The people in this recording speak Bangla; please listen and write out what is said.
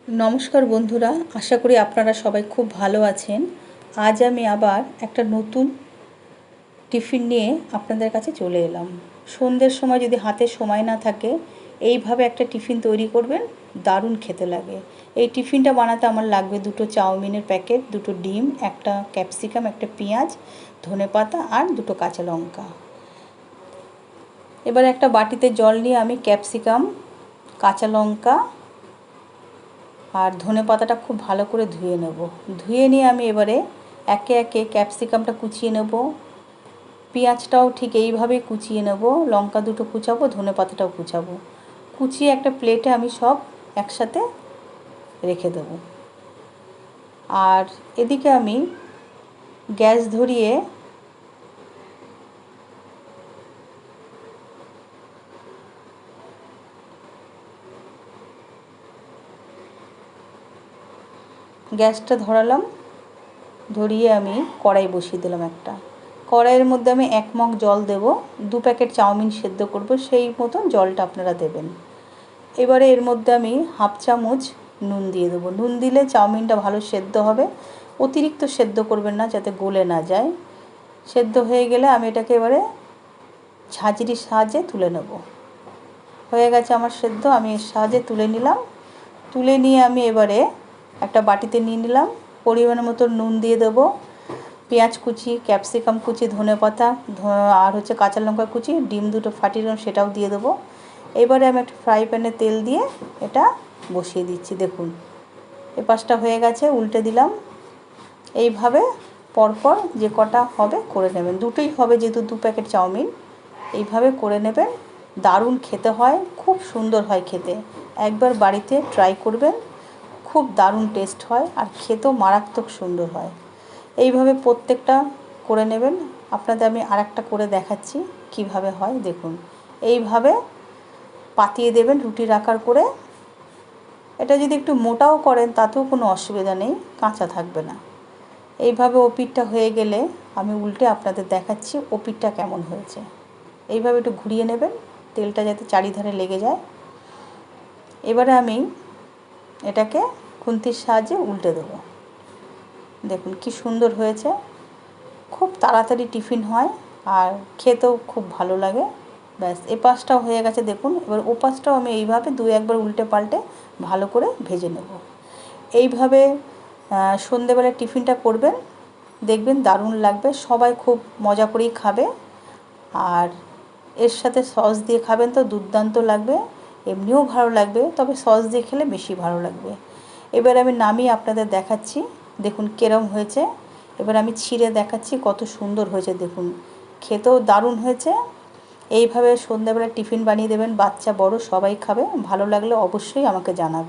নমস্কার বন্ধুরা, আশা করি আপনারা সবাই খুব ভালো আছেন। আজ আমি আবার একটা নতুন টিফিন নিয়ে আপনাদের কাছে চলে এলাম। সন্ধ্যের সময় যদি হাতে সময় না থাকে, এইভাবে একটা টিফিন তৈরি করবেন, দারুণ খেতে লাগে। এই টিফিনটা বানাতে আমার লাগবে 2টো চাউমিনের প্যাকেট, 2টো ডিম, একটা ক্যাপসিকাম, একটা পেঁয়াজ, ধনেপাতা আর 2টো কাঁচা লঙ্কা। এবার একটা বাটিতে জল নিয়ে আমি ক্যাপসিকাম, কাঁচা লঙ্কা আর ধনেপাতাটা খুব ভালো করে ধুয়ে নেব। ধুয়ে নিয়ে আমি এবারে একে একে ক্যাপসিকামটা কুচিয়ে নেব, পেঁয়াজটাও ঠিক এইভাবেই কুচিয়ে নেব, লঙ্কা 2টো কুচাবো, ধনেপাতাটাও কুচাবো। কুচিয়ে একটা প্লেটে আমি সব একসাথে রেখে দেব। আর এদিকে আমি গ্যাস ধরিয়ে গ্যাসটা ধরালাম, ধরিয়ে আমি কড়াই বসিয়ে দিলাম একটা। কড়াইয়ের মধ্যে আমি 1 মগ জল দেব, 2 প্যাকেট চাউমিন সেদ্ধ করব, সেই মতন জলটা আপনারা দেবেন। এবারে এর মধ্যে আমি হাফ চামচ নুন দিয়ে দেবো। নুন দিলে চাউমিনটা ভালো সেদ্ধ হবে, অতিরিক্ত সেদ্ধ করবেন না যাতে গলে না যায়। সেদ্ধ হয়ে গেলে আমি এটাকে এবারে ঝাঁঝরির সাহায্যে তুলে নেব। হয়ে গেছে আমার সেদ্ধ, আমি এর সাহায্যে তুলে নিলাম। তুলে নিয়ে আমি এবারে একটা বাটিতে নিয়ে নিলাম, পরিমাণ মতো নুন দিয়ে দেবো, পেঁয়াজ কুচি, ক্যাপসিকাম কুচি, ধনেপাতা আর কাঁচা লঙ্কা কুচি, ডিম 2টো ফাটিয়ে সেটাও দিয়ে দেবো। এবারে আমি একটা ফ্রাই প্যানে তেল দিয়ে এটা বসিয়ে দিচ্ছি। দেখুন এ পাশটা হয়ে গেছে, উল্টে দিলাম। এইভাবে পরপর যে কটা হবে করে নেবেন, দুটোই হবে যেহেতু 2 প্যাকেট চাউমিন। এইভাবে করে নেবেন, দারুণ খেতে হয়, খুব সুন্দর হয় খেতে। একবার বাড়িতে ট্রাই করবেন, খুব দারুণ টেস্ট হয় আর খেতেও মারাত্মক সুন্দর হয়। এইভাবে প্রত্যেকটা করে নেবেন। আপনাদের আমি আরেকটা করে দেখাচ্ছি কিভাবে হয়। দেখুন এইভাবে পাতিয়ে দেবেন রুটির আকার করে। এটা যদি একটু মোটাও করেন তাতেও কোনো অসুবিধা নেই, কাঁচা থাকবে না। এইভাবে ওপিঠটা হয়ে গেলে আমি উল্টে আপনাদের দেখাচ্ছি ওপিঠটা কেমন হয়েছে। এইভাবে একটু ঘুরিয়ে নেবেন, তেলটা যাতে চারিধারে লেগে যায়। এবারে আমি এটাকে খুন্তির সাহায্যে উল্টে দেবো। দেখুন কি সুন্দর হয়েছে, খুব তাড়াতাড়ি টিফিন হয় আর খেতেও খুব ভালো লাগে। ব্যাস এ পাশটাও হয়ে গেছে দেখুন। এবার ও পাশটাও আমি এইভাবে 2-1বার উল্টে পাল্টে ভালো করে ভেজে নেব। এইভাবে সন্ধেবেলায় টিফিনটা করবেন, দেখবেন দারুণ লাগবে, সবাই খুব মজা করেই খাবে। আর এর সাথে সস দিয়ে খাবেন তো দুর্দান্ত লাগবে, এমনিও ভালো লাগবে, তবে সস দিয়ে খেলে বেশি ভালো লাগবে। এবার আমি নামিয়ে আপনাদের দেখাচ্ছি, দেখুন কেরম হয়েছে। এবার আমি ছিঁড়ে দেখাচ্ছি কত সুন্দর হয়েছে, দেখুন খেতেও দারুণ হয়েছে। এইভাবে সন্ধ্যাবেলা টিফিন বানিয়ে দেবেন, বাচ্চা বড় সবাই খাবে। ভালো লাগলে অবশ্যই আমাকে জানাবেন।